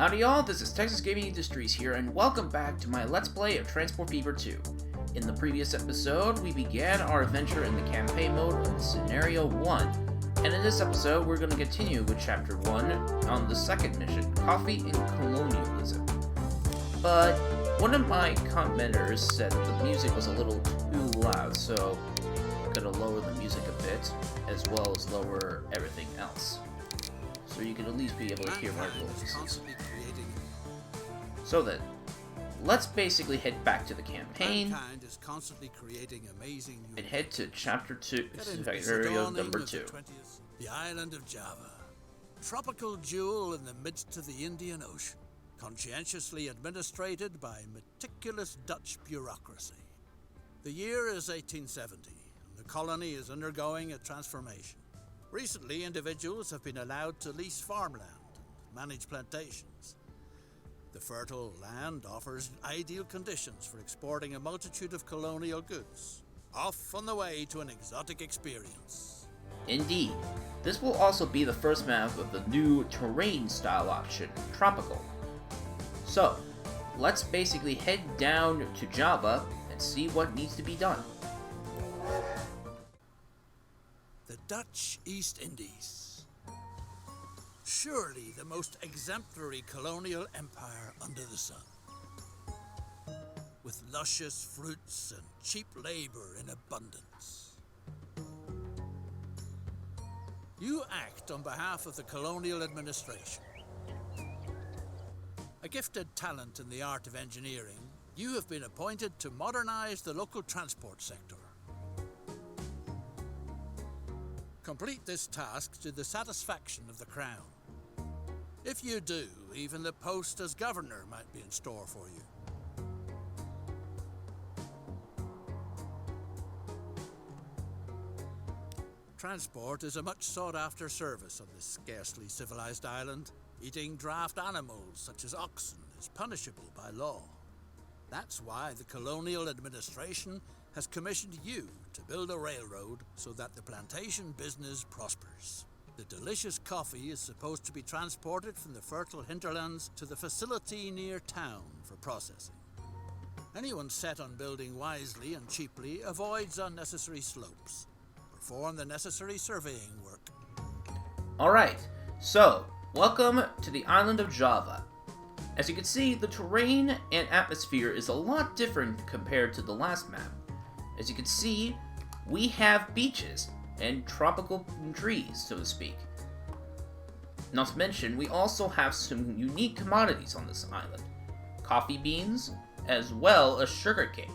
Howdy y'all, this is Texas Gaming Industries here, and welcome back to my Let's Play of Transport Fever 2. In the previous episode, we began our adventure in the campaign mode of Scenario 1, and in this episode, we're going to continue with Chapter 1 on the second mission, Coffee and Colonialism. But one of my commenters said that the music was a little too loud, so I'm going to lower the music a bit, as well as lower everything else, so you can at least be able to hear my voice. So then, let's basically head back to the campaign and head to Chapter 2, Scenario number 2. The island of Java, tropical jewel in the midst of the Indian Ocean, conscientiously administrated by meticulous Dutch bureaucracy. The year is 1870, and the colony is undergoing a transformation. Recently, individuals have been allowed to lease farmland and manage plantations. The fertile land offers ideal conditions for exporting a multitude of colonial goods, off on the way to an exotic experience. Indeed. This will also be the first map of the new terrain style option, Tropical. So, let's basically head down to Java and see what needs to be done. The Dutch East Indies. Surely the most exemplary colonial empire under the sun. With luscious fruits and cheap labor in abundance. You act on behalf of the colonial administration. A gifted talent in the art of engineering, you have been appointed to modernize the local transport sector. Complete this task to the satisfaction of the Crown. If you do, even the post as governor might be in store for you. Transport is a much sought-after service on this scarcely civilized island. Eating draft animals such as oxen is punishable by law. That's why the colonial administration has commissioned you to build a railroad so that the plantation business prospers. The delicious coffee is supposed to be transported from the fertile hinterlands to the facility near town for processing. Anyone set on building wisely and cheaply avoids unnecessary slopes. Perform the necessary surveying work. Alright, so, welcome to the island of Java. As you can see, the terrain and atmosphere is a lot different compared to the last map. As you can see, we have beaches and tropical trees, so to speak. Not to mention, we also have some unique commodities on this island. Coffee beans, as well as sugarcane.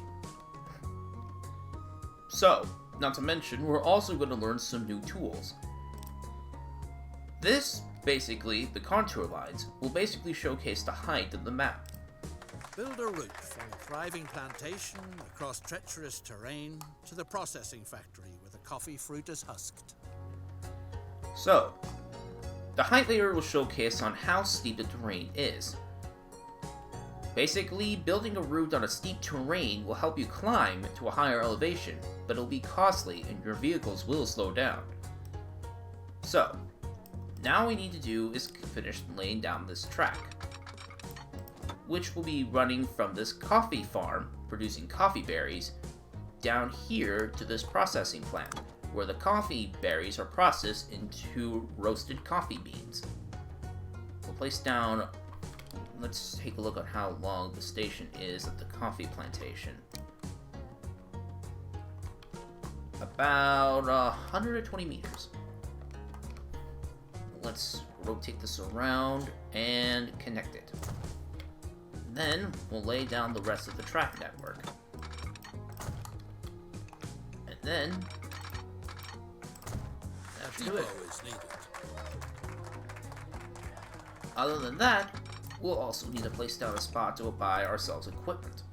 So, not to mention, we're also going to learn some new tools. This, basically, the contour lines, will basically showcase the height of the map. Build a route from a thriving plantation across treacherous terrain to the processing factory where the coffee fruit is husked. So, the height layer will showcase on how steep the terrain is. Basically, building a route on a steep terrain will help you climb to a higher elevation, but it'll be costly and your vehicles will slow down. So, now all we need to do is finish laying down this track, which will be running from this coffee farm, producing coffee berries, down here to this processing plant, where the coffee berries are processed into roasted coffee beans. We'll place down, let's take a look at how long the station is at the coffee plantation. About 120 meters. Let's rotate this around and connect it. Then, we'll lay down the rest of the track network. And then, that's it. Other than that, we'll also need to place down a spot to buy ourselves equipment.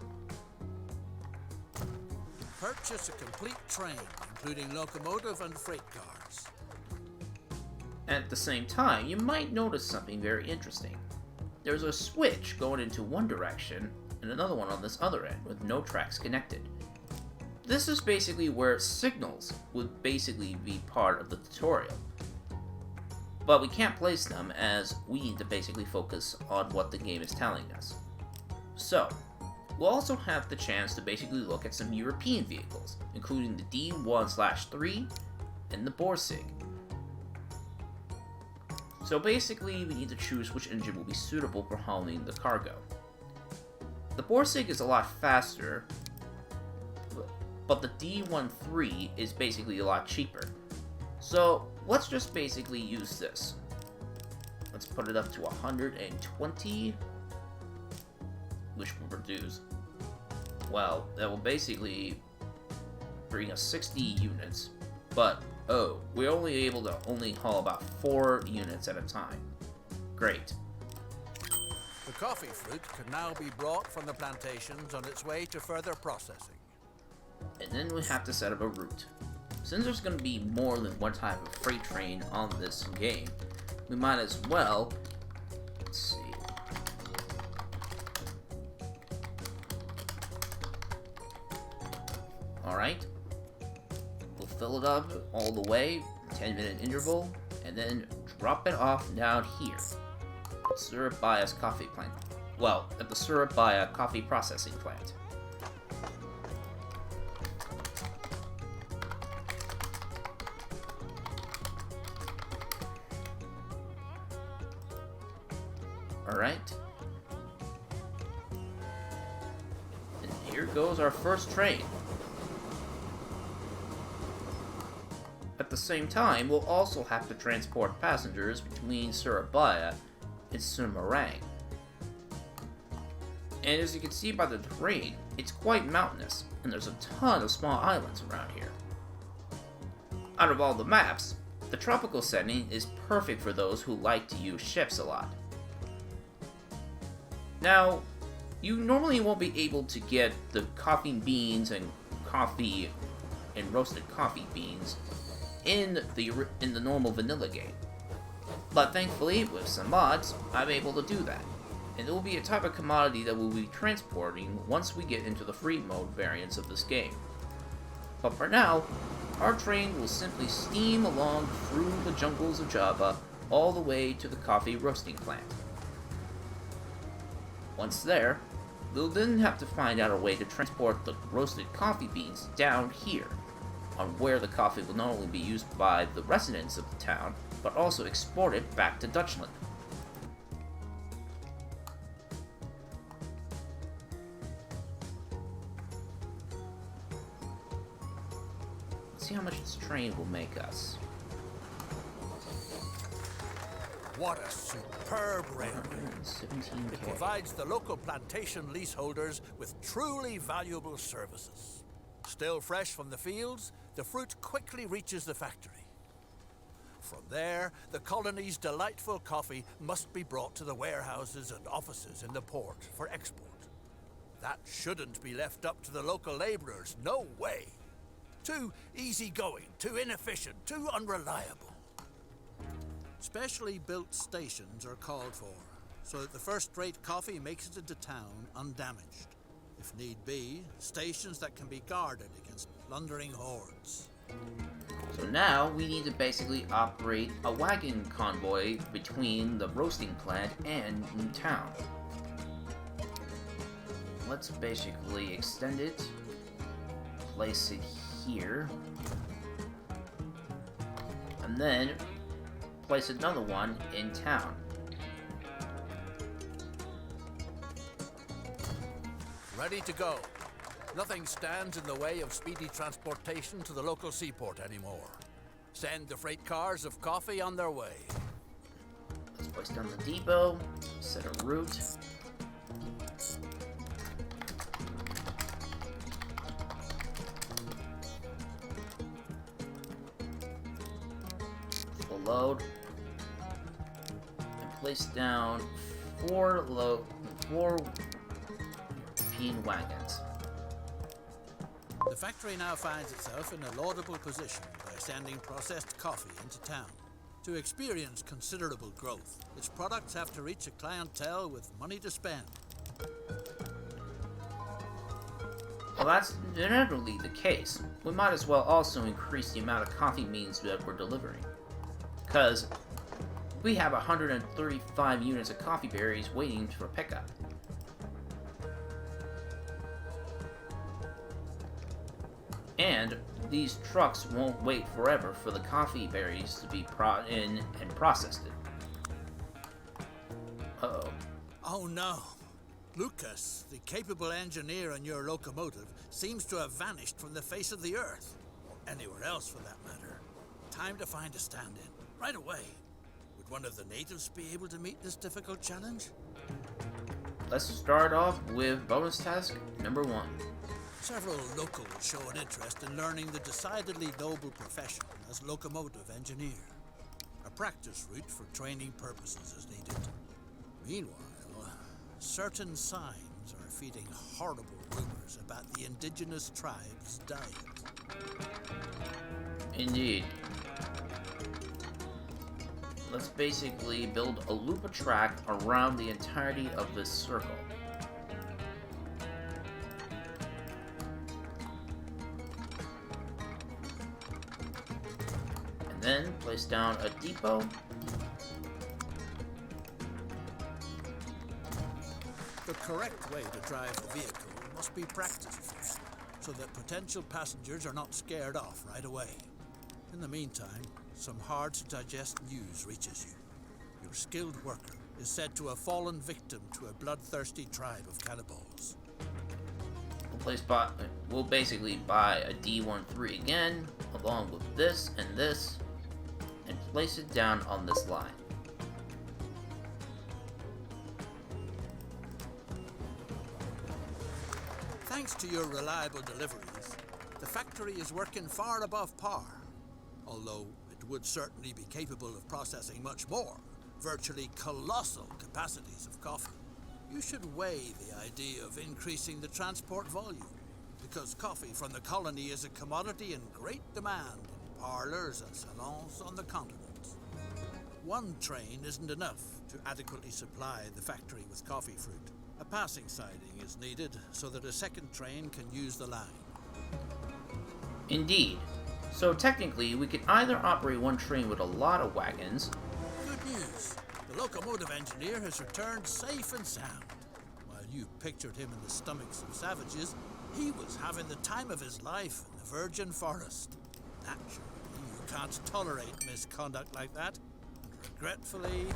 Purchase a complete train, including locomotive and freight cars. At the same time, you might notice something very interesting. There's a switch going into one direction and another one on this other end with no tracks connected. This is basically where signals would basically be part of the tutorial. but we can't place them as we need to basically focus on what the game is telling us. So, we'll also have the chance to basically look at some European vehicles, including the D1/3 and the Borsig. So basically, we need to choose which engine will be suitable for hauling the cargo. The Borsig is a lot faster, but the D13 is basically a lot cheaper. So let's just basically use this. Let's put it up to 120, which will produce, well, that will basically bring us 60 units, but oh, we're only able to haul about 4 units at a time. Great. The coffee fruit can now be brought from the plantations on its way to further processing. And then we have to set up a route. Since there's going to be more than one type of freight train on this game, we might as well, let's see. Alright. We'll fill it up all the way, 10-minute interval, and then drop it off down here. At Surabaya's coffee plant. Well, at the Surabaya coffee processing plant. Alright. And here goes our first train. At the same time, we'll also have to transport passengers between Surabaya and Semarang. And as you can see by the terrain, it's quite mountainous, and there's a ton of small islands around here. Out of all the maps, the tropical setting is perfect for those who like to use ships a lot. Now, you normally won't be able to get the coffee beans and coffee and roasted coffee beans in the normal vanilla game. But thankfully, with some mods, I'm able to do that. And it will be a type of commodity that we'll be transporting once we get into the free mode variants of this game. But for now, our train will simply steam along through the jungles of Java all the way to the coffee roasting plant. Once there, we'll then have to find out a way to transport the roasted coffee beans down here, on where the coffee will not only be used by the residents of the town, but also exported back to Dutchland. Let's see how much this train will make us. What a superb railway. 117K. It provides the local plantation leaseholders with truly valuable services. Still fresh from the fields, the fruit quickly reaches the factory. From there, the colony's delightful coffee must be brought to the warehouses and offices in the port for export. That shouldn't be left up to the local laborers, no way. Too easygoing, too inefficient, too unreliable. Specially built stations are called for, so that the first-rate coffee makes it into town undamaged. If need be, stations that can be guarded against plundering hordes. So now we need to basically operate a wagon convoy between the roasting plant and New Town. Let's basically extend it, place it here, and then place another one in town. Ready to go. Nothing stands in the way of speedy transportation to the local seaport anymore. Send the freight cars of coffee on their way. Let's place down the depot, set a route. Full load. And place down four European wagons. The factory now finds itself in a laudable position by sending processed coffee into town. To experience considerable growth, its products have to reach a clientele with money to spend. Well, that's generally the case. We might as well also increase the amount of coffee beans that we're delivering. Because we have 135 units of coffee berries waiting for pickup. And these trucks won't wait forever for the coffee berries to be brought in and processed. Uh-oh. Oh no. Lucas, the capable engineer on your locomotive, seems to have vanished from the face of the earth. Or anywhere else for that matter. Time to find a stand-in. Right away. Would one of the natives be able to meet this difficult challenge? Let's start off with bonus task number 1. Several locals show an interest in learning the decidedly noble profession as locomotive engineer. A practice route for training purposes is needed. Meanwhile, certain signs are feeding horrible rumors about the indigenous tribe's diet. Indeed. Let's basically build a loop of track around the entirety of this circle. And then place down a depot. The correct way to drive the vehicle must be practiced first, so that potential passengers are not scared off right away. In the meantime, some hard-to-digest news reaches you. Your skilled worker is said to have fallen victim to a bloodthirsty tribe of cannibals. We'll basically buy a D13 again, along with this, and place it down on this line. Thanks to your reliable deliveries, the factory is working far above par. Although it would certainly be capable of processing much more, virtually colossal capacities of coffee. You should weigh the idea of increasing the transport volume, because coffee from the colony is a commodity in great demand in parlors and salons on the continent. One train isn't enough to adequately supply the factory with coffee fruit. A passing siding is needed so that a second train can use the line. Indeed. So technically, we could either operate one train with a lot of wagons. Good news. The locomotive engineer has returned safe and sound. While you pictured him in the stomachs of savages, he was having the time of his life in the virgin forest. Naturally, you can't tolerate misconduct like that. And regretfully,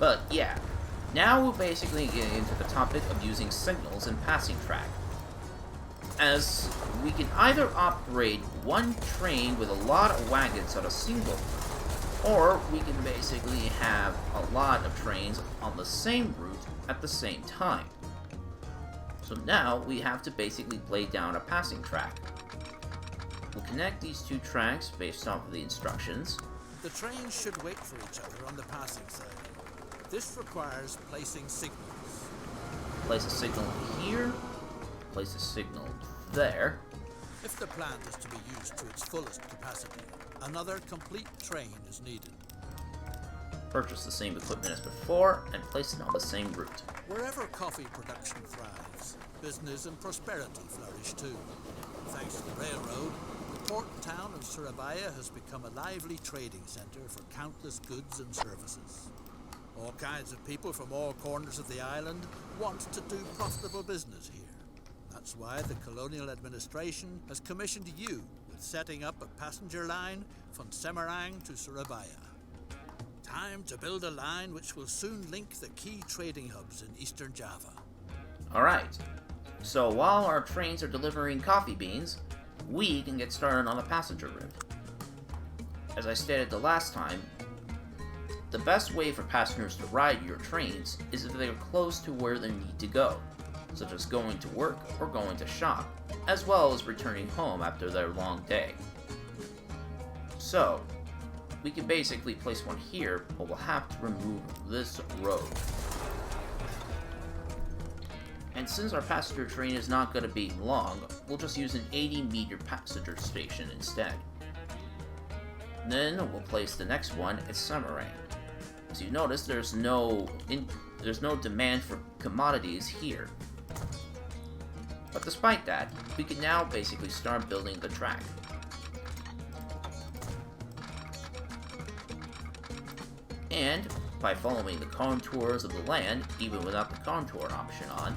But yeah, now we're basically getting into the topic of using signals in passing track. As we can either operate one train with a lot of wagons on a single route, or we can basically have a lot of trains on the same route at the same time. So now we have to basically lay down a passing track. We'll connect these two tracks based off of the instructions. The trains should wait for each other on the passing side. This requires placing signals. Place a signal here, place a signal there. If the plant is to be used to its fullest capacity, another complete train is needed. Purchase the same equipment as before and place it on the same route. Wherever coffee production thrives, business and prosperity flourish too. Thanks to the railroad, the port town of Surabaya has become a lively trading center for countless goods and services. All kinds of people from all corners of the island want to do profitable business here. That's why the colonial administration has commissioned you with setting up a passenger line from Semarang to Surabaya. Time to build a line which will soon link the key trading hubs in eastern Java. Alright, so while our trains are delivering coffee beans, we can get started on the passenger route. As I stated the last time, the best way for passengers to ride your trains is if they are close to where they need to go, such as going to work or going to shop, as well as returning home after their long day. So, we can basically place one here, but we'll have to remove this road. And since our passenger train is not going to be long, we'll just use an 80-meter passenger station instead. Then we'll place the next one at Semarang. As you notice, there's no demand for commodities here. But despite that, we can now basically start building the track. And by following the contours of the land, even without the contour option on,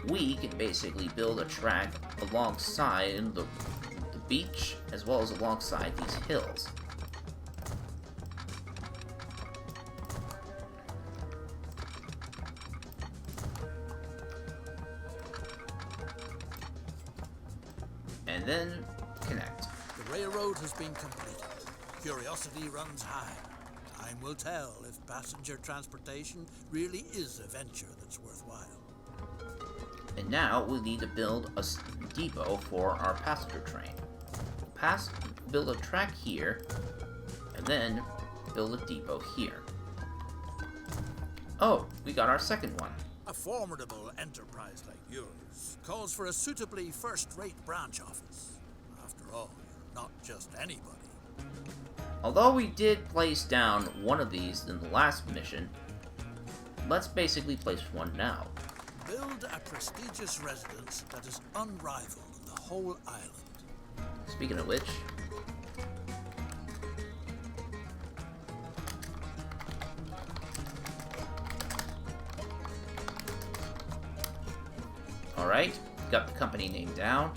we can basically build a track alongside the beach as well as alongside these hills. And then connect. The railroad has been completed. Curiosity runs high. Time will tell if passenger transportation really is a venture that's worthwhile. And now we need to build a depot for our passenger train. Build a track here, and then build a depot here. Oh, we got our second one. A formidable enterprise like yours calls for a suitably first-rate branch office. After all, you're not just anybody. Although we did place down one of these in the last mission, let's basically place one now. Build a prestigious residence that is unrivaled in the whole island. Speaking of which, alright, got the company name down.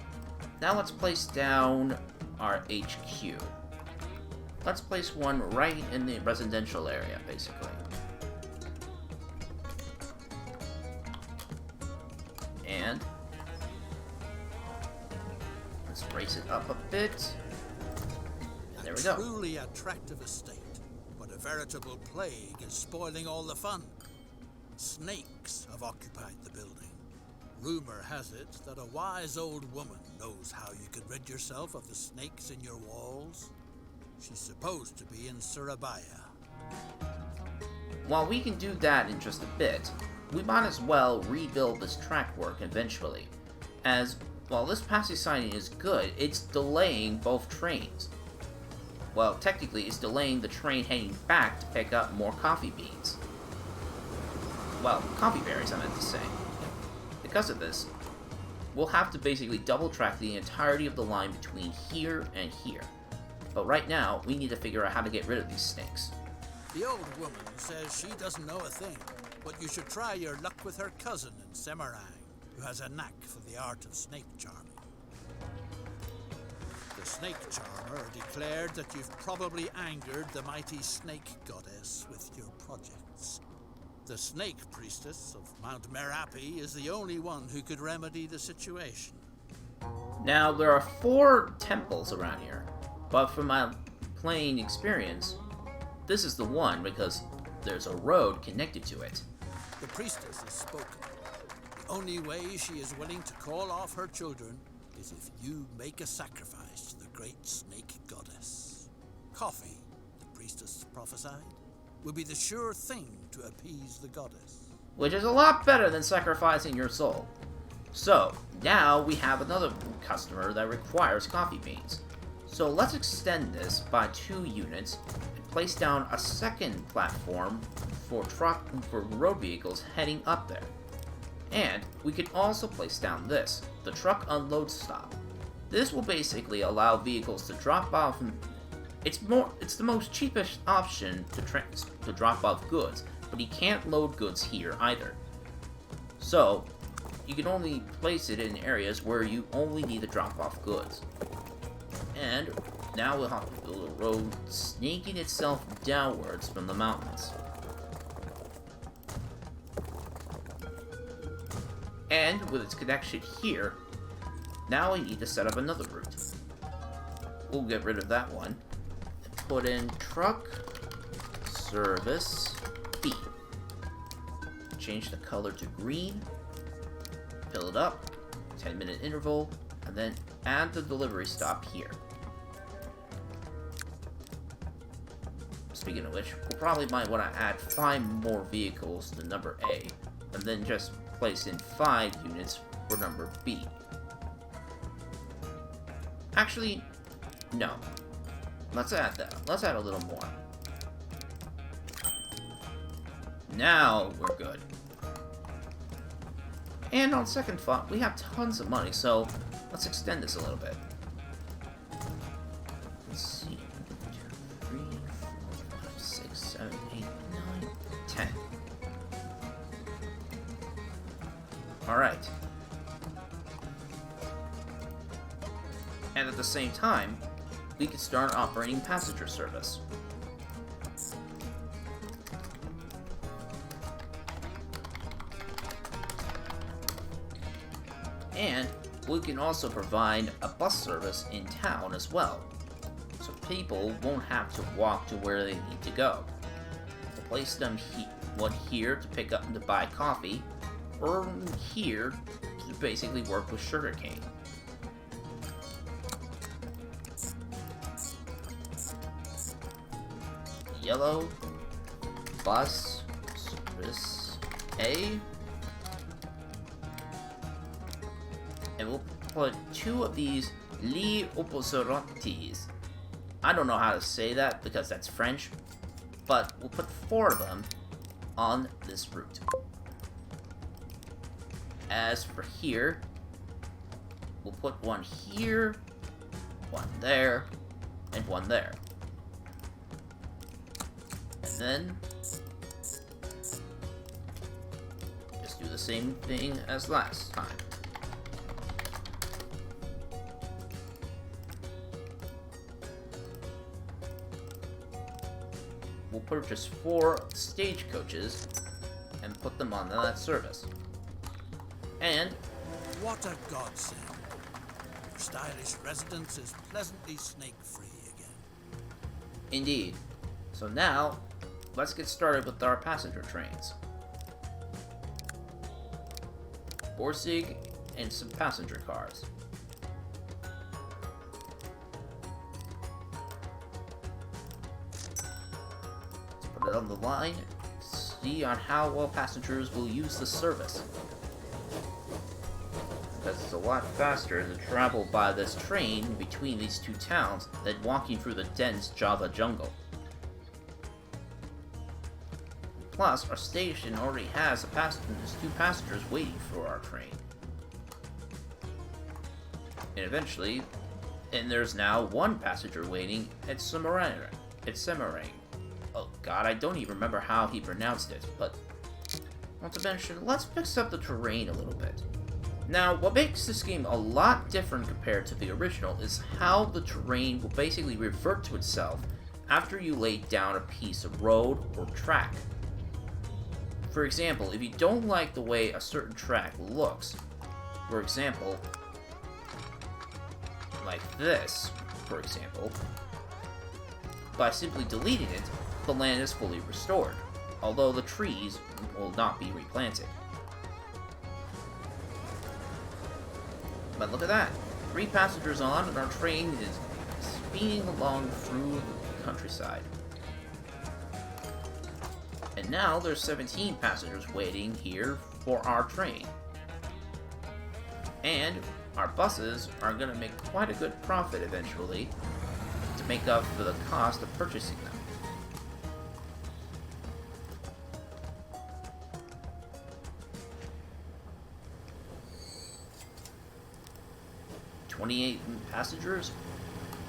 Now let's place down our HQ. Let's place one right in the residential area, basically. And let's raise it up a bit. And there we go. A truly attractive estate, but a veritable plague is spoiling all the fun. Snakes have occupied the building. Rumor has it that a wise old woman knows how you could rid yourself of the snakes in your walls. She's supposed to be in Surabaya. While we can do that in just a bit, we might as well rebuild this track work eventually, as while this passage signing is good, it's delaying both trains. Well, technically, it's delaying the train heading back to pick up more coffee beans. Well, coffee berries, I meant to say. Because of this, we'll have to basically double track the entirety of the line between here and here. But right now, we need to figure out how to get rid of these snakes. The old woman says she doesn't know a thing, but you should try your luck with her cousin in Semarang, who has a knack for the art of snake charming. The snake charmer declared that you've probably angered the mighty snake goddess with your projects. The snake priestess of Mount Merapi is the only one who could remedy the situation. Now, there are 4 temples around here, but from my playing experience, this is the one because there's a road connected to it. The priestess has spoken. The only way she is willing to call off her children is if you make a sacrifice to the great snake goddess. Coffee, the priestess prophesied, will be the sure thing to appease the goddess. Which is a lot better than sacrificing your soul. So, now we have another customer that requires coffee beans. So let's extend this by 2 units and place down a second platform for road vehicles heading up there. And we could also place down this, the truck unload stop. This will basically allow vehicles to drop off. It's the most cheapest option to drop off goods, but you can't load goods here either. So you can only place it in areas where you only need to drop off goods. And now we'll have to build a road snaking itself downwards from the mountains. And with its connection here, now we need to set up another route. We'll get rid of that one. And put in truck service B. Change the color to green. Fill it up. 10-minute interval. And then add the delivery stop here. Speaking of which, we'll probably might want to add 5 more vehicles to number A, and then just place in 5 units for number B. Actually, no. Let's add that. Let's add a little more. Now we're good. And on second thought, we have tons of money, so let's extend this a little bit. Let's see. 1, 2, 3, 4, 5, 6, 7, 8, Alright. And at the same time, we can start operating passenger service. And we can also provide a bus service in town as well, so people won't have to walk to where they need to go. We'll place them one here to pick up and to buy coffee, or here to basically work with sugarcane. Yellow bus service A. And we'll put 2 of these li opposerantes. I don't know how to say that because that's French, but we'll put 4 of them on this route. As for here, we'll put 1 here, 1 there, and 1 there. And then just do the same thing as last time. We'll purchase 4 stagecoaches and put them on that service. And what a godsend. Your stylish residence is pleasantly snake-free again. Indeed. So now, let's get started with our passenger trains. Borsig and some passenger cars. Put it on the line, see on how well passengers will use the service. Because it's a lot faster to travel by this train between these 2 towns than walking through the dense Java jungle. Plus, our station already has 2 passengers waiting for our train. And eventually, there's now 1 passenger waiting at Semarang. Oh god, I don't even remember how he pronounced it, but not to mention, let's mix up the terrain a little bit. Now, what makes this game a lot different compared to the original is how the terrain will basically revert to itself after you lay down a piece of road or track. For example, if you don't like the way a certain track looks, for example, like this, for example, by simply deleting it, the land is fully restored, although the trees will not be replanted. But look at that, 3 passengers on and our train is speeding along through the countryside. And now there's 17 passengers waiting here for our train. And our buses are going to make quite a good profit eventually to make up for the cost of purchasing them. $28 passengers,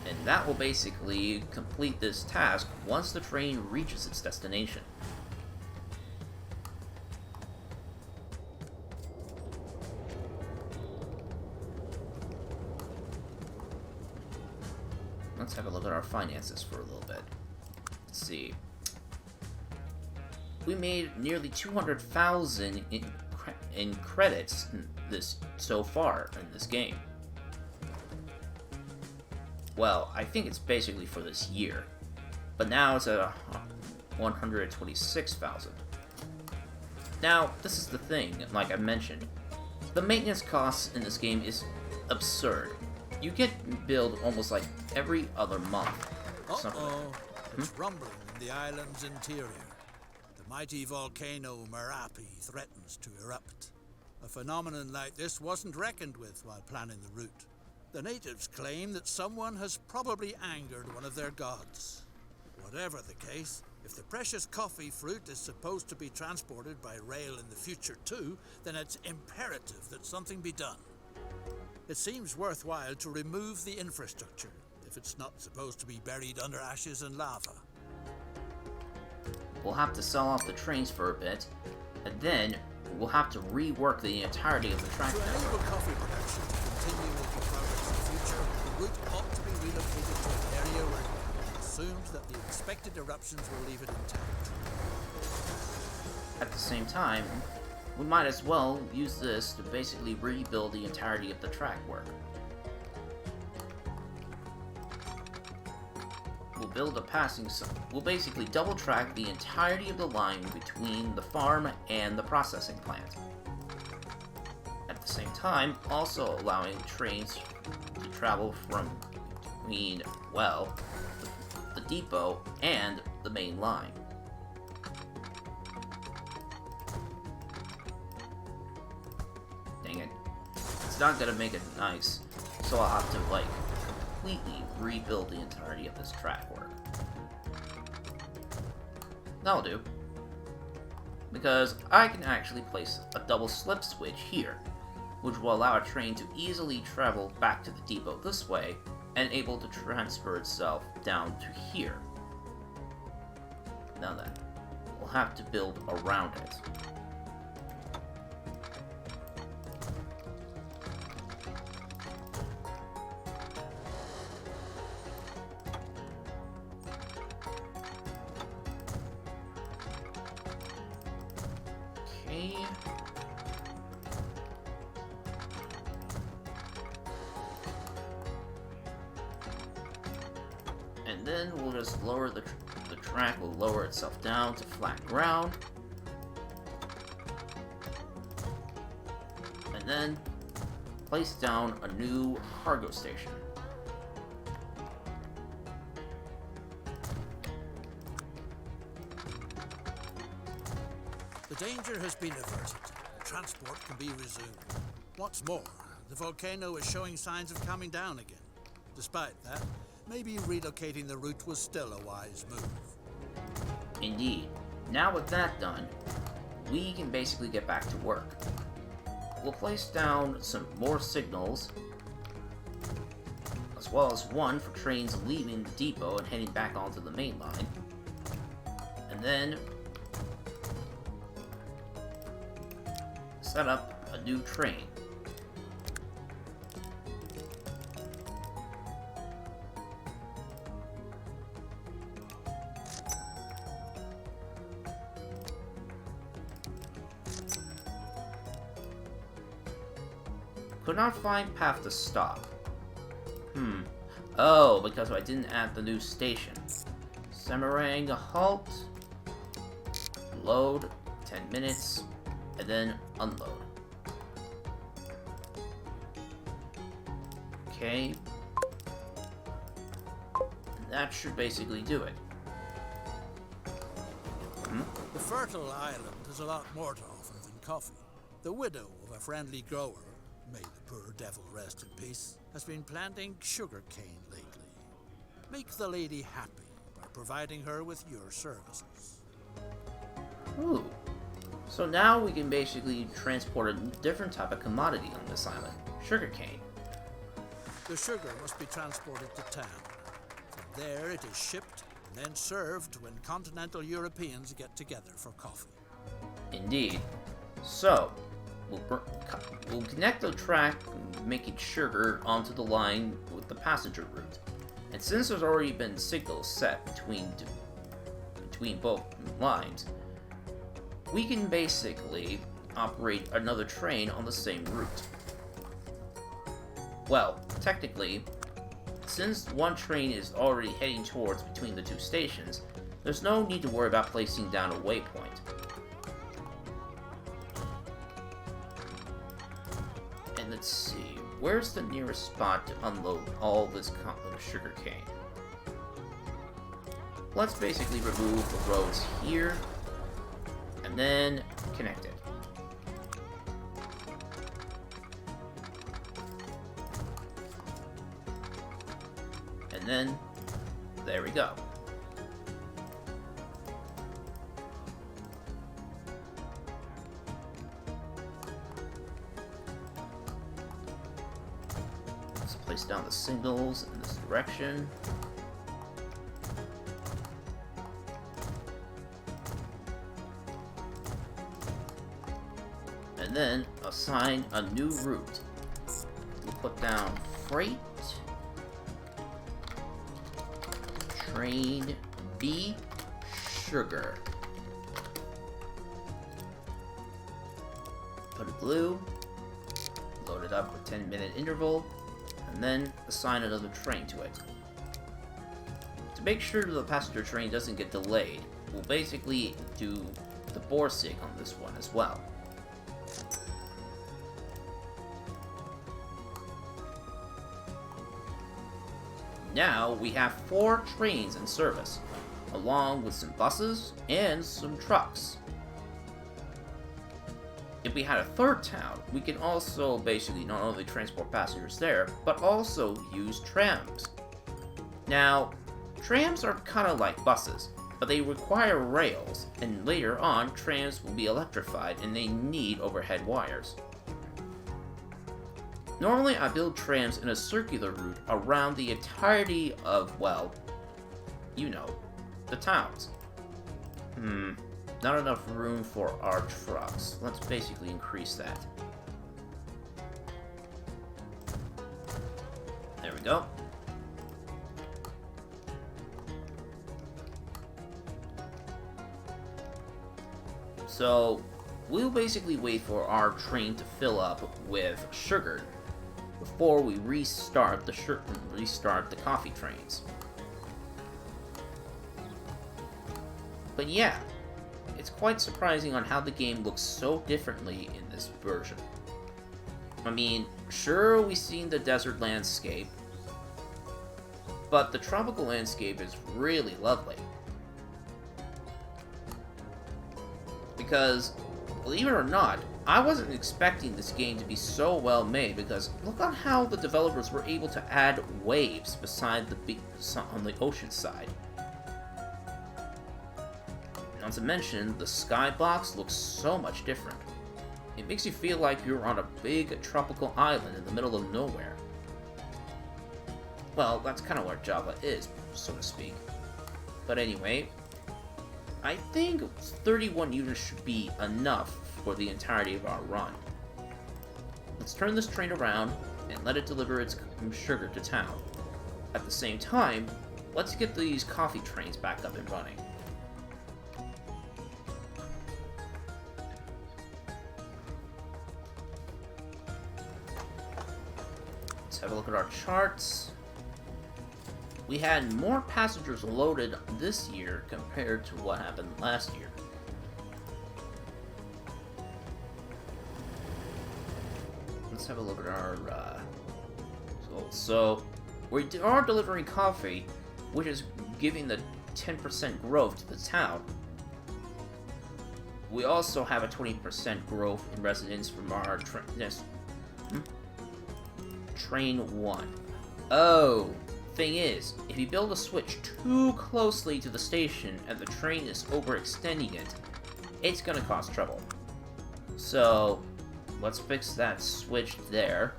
and that will basically complete this task once the train reaches its destination. Let's have a look at our finances for a little bit. Let's see. We made nearly 200,000 in credits so far in this game. Well, I think it's basically for this year, but now it's at 126,000. Now, this is the thing, like I mentioned, the maintenance costs in this game is absurd. You get billed almost like every other month. It's rumbling in the island's interior. The mighty volcano Merapi threatens to erupt. A phenomenon like this wasn't reckoned with while planning the route. The natives claim that someone has probably angered one of their gods. Whatever the case, if the precious coffee fruit is supposed to be transported by rail in the future too, then it's imperative that something be done. It seems worthwhile to remove the infrastructure if it's not supposed to be buried under ashes and lava. We'll have to sell off the trains for a bit, and then we'll have to rework the entirety of the track To network. enable coffee production to continue making progress in the future, the route ought to be relocated to an area where it assumed that the expected eruptions will leave it intact. At the same time, we might as well use this to basically rebuild the entirety of the track work. We'll build a passing zone. We'll basically double track the entirety of the line between the farm and the processing plant. At the same time, also allowing trains to travel from between, well, the depot and the main line. Dang it. It's not gonna make it nice, so I'll have to, like, completely rebuild the entirety of this track work. That'll do. Because I can actually place a double slip switch here, which will allow a train to easily travel back to the depot this way, and able to transfer itself down to here. Now then, we'll have to build around it. Okay. And then we'll just lower the track will lower itself down to flat ground. And then place down a new cargo station. The danger has been averted. Transport can be resumed. What's more, the volcano is showing signs of coming down again. Despite that, maybe relocating the route was still a wise move. Indeed. Now with that done, we can basically get back to work. We'll place down some more signals, as well as one for trains leaving the depot and heading back onto the main line. And then set up a new train. Could not find path to stop. Oh, because I didn't add the new station. Semarang halt. Load. 10 minutes. And then unload. Okay. That should basically do it. The fertile island has a lot more to offer than coffee. The widow of a friendly grower, may the poor devil rest in peace, has been planting sugarcane lately. Make the lady happy by providing her with your services. Ooh. So now we can basically transport a different type of commodity on this island. Sugarcane. The sugar must be transported to town. From there it is shipped and then served when continental Europeans get together for coffee. Indeed. So, we'll connect the track making sugar onto the line with the passenger route. And since there's already been signals set between both lines, we can basically operate another train on the same route. Well, technically, since one train is already heading towards between the two stations, there's no need to worry about placing down a waypoint. And let's see, where's the nearest spot to unload all this sugar cane? Let's basically remove the roads here, and then connect it. And then, there we go. Let's place down the signals in this direction. and then assign a new route. We'll put down freight, train B, sugar. Put a glue, load it up with 10-minute interval, and then assign another train to it. To make sure the passenger train doesn't get delayed, we'll basically do the Borsig on this one as well. Now we have 4 trains in service, along with some buses and some trucks. If we had a third town, we could also basically not only transport passengers there, but also use trams. Now, trams are kind of like buses, but they require rails, and later on, trams will be electrified and they need overhead wires. Normally, I build trams in a circular route around the entirety of, well, you know, the towns. Not enough room for our trucks. Let's basically increase that. There we go. So, we'll basically wait for our train to fill up with sugar before we restart the coffee trains. But yeah, it's quite surprising on how the game looks so differently in this version. I mean, sure, we've seen the desert landscape, but the tropical landscape is really lovely. Because, believe it or not, I wasn't expecting this game to be so well made, because look on how the developers were able to add waves beside the on the ocean side. Not to mention, the skybox looks so much different. It makes you feel like you're on a big tropical island in the middle of nowhere. Well, that's kind of what Java is, so to speak. But anyway, I think 31 units should be enough for the entirety of our run. Let's turn this train around and let it deliver its sugar to town. At the same time, let's get these coffee trains back up and running. Let's have a look at our charts. We had more passengers loaded this year compared to what happened last year. Let's have a look at our results. So, we are delivering coffee, which is giving the 10% growth to the town. We also have a 20% growth in residents from our train 1. Oh! Thing is, if you build a switch too closely to the station and the train is overextending it, it's gonna cause trouble. So, let's fix that switch there.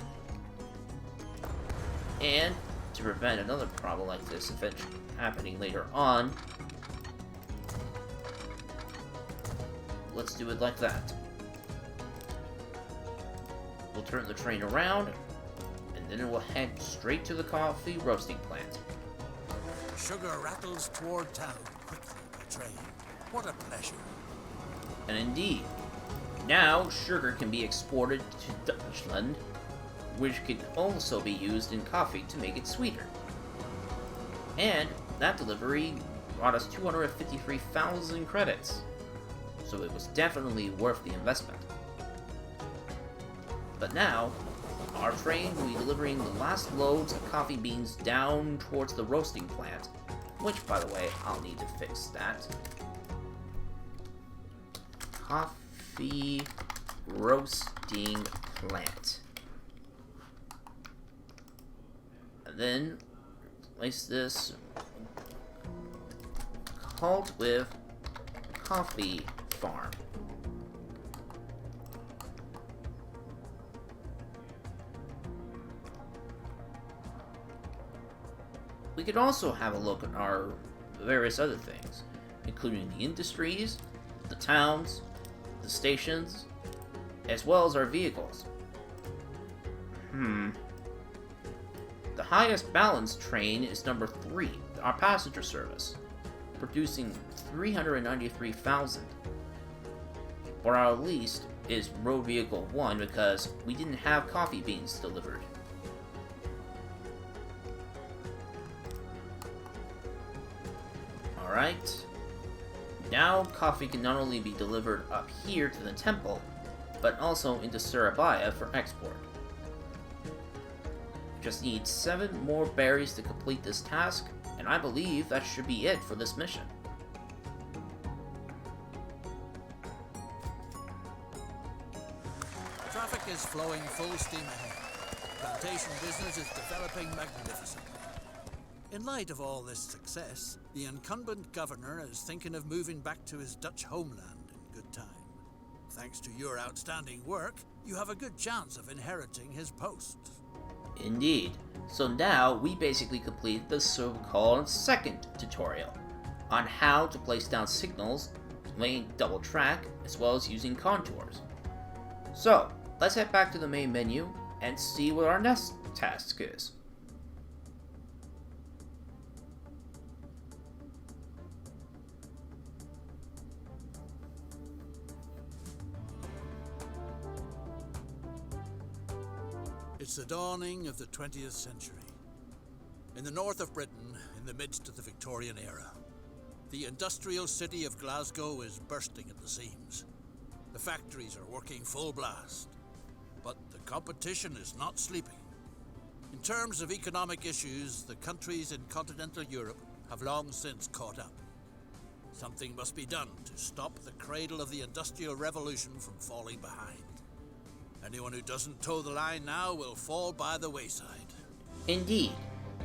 And, to prevent another problem like this eventually happening later on, let's do it like that. We'll turn the train around, and then we'll head straight to the coffee roasting plant. Sugar rattles toward town quickly by train. What a pleasure. And indeed, now sugar can be exported to Deutschland, which can also be used in coffee to make it sweeter. And that delivery brought us 253,000 credits, so it was definitely worth the investment. But now, our train will be delivering the last loads of coffee beans down towards the roasting plant, which, by the way, I'll need to fix that. Coffee roasting plant. And then, replace this called with coffee farm. We could also have a look at our various other things, including the industries, the towns, the stations, as well as our vehicles. The highest balanced train is number 3, our passenger service, producing 393,000. But our least is road vehicle 1 because we didn't have coffee beans delivered. Alright. Now coffee can not only be delivered up here to the temple, but also into Surabaya for export. Just need 7 more berries to complete this task, and I believe that should be it for this mission. Traffic is flowing full steam ahead. Plantation business is developing magnificently. In light of all this success, the incumbent governor is thinking of moving back to his Dutch homeland in good time. Thanks to your outstanding work, you have a good chance of inheriting his post. Indeed. So now we basically completed the so-called second tutorial on how to place down signals, laying double track, as well as using contours. So let's head back to the main menu and see what our next task is. It's the dawning of the 20th century. In the north of Britain, in the midst of the Victorian era, the industrial city of Glasgow is bursting at the seams. The factories are working full blast, but the competition is not sleeping. In terms of economic issues, the countries in continental Europe have long since caught up. Something must be done to stop the cradle of the Industrial Revolution from falling behind. Anyone who doesn't toe the line now will fall by the wayside. Indeed.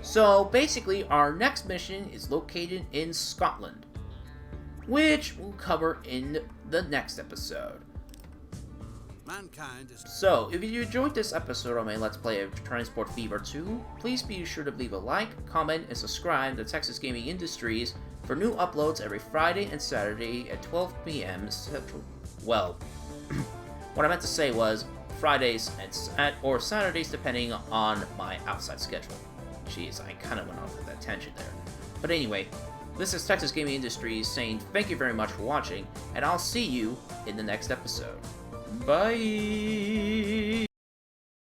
So basically our next mission is located in Scotland, which we'll cover in the next episode. Mankind is... So, if you enjoyed this episode of my Let's Play of Transport Fever 2, please be sure to leave a like, comment, and subscribe to Texas Gaming Industries for new uploads every Friday and Saturday at 12 p.m. Central. Well, what I meant to say was Fridays or Saturdays depending on my outside schedule. Jeez, I kind of went off with that tangent there. But anyway, this is Texas Gaming Industries saying thank you very much for watching, and I'll see you in the next episode. Bye!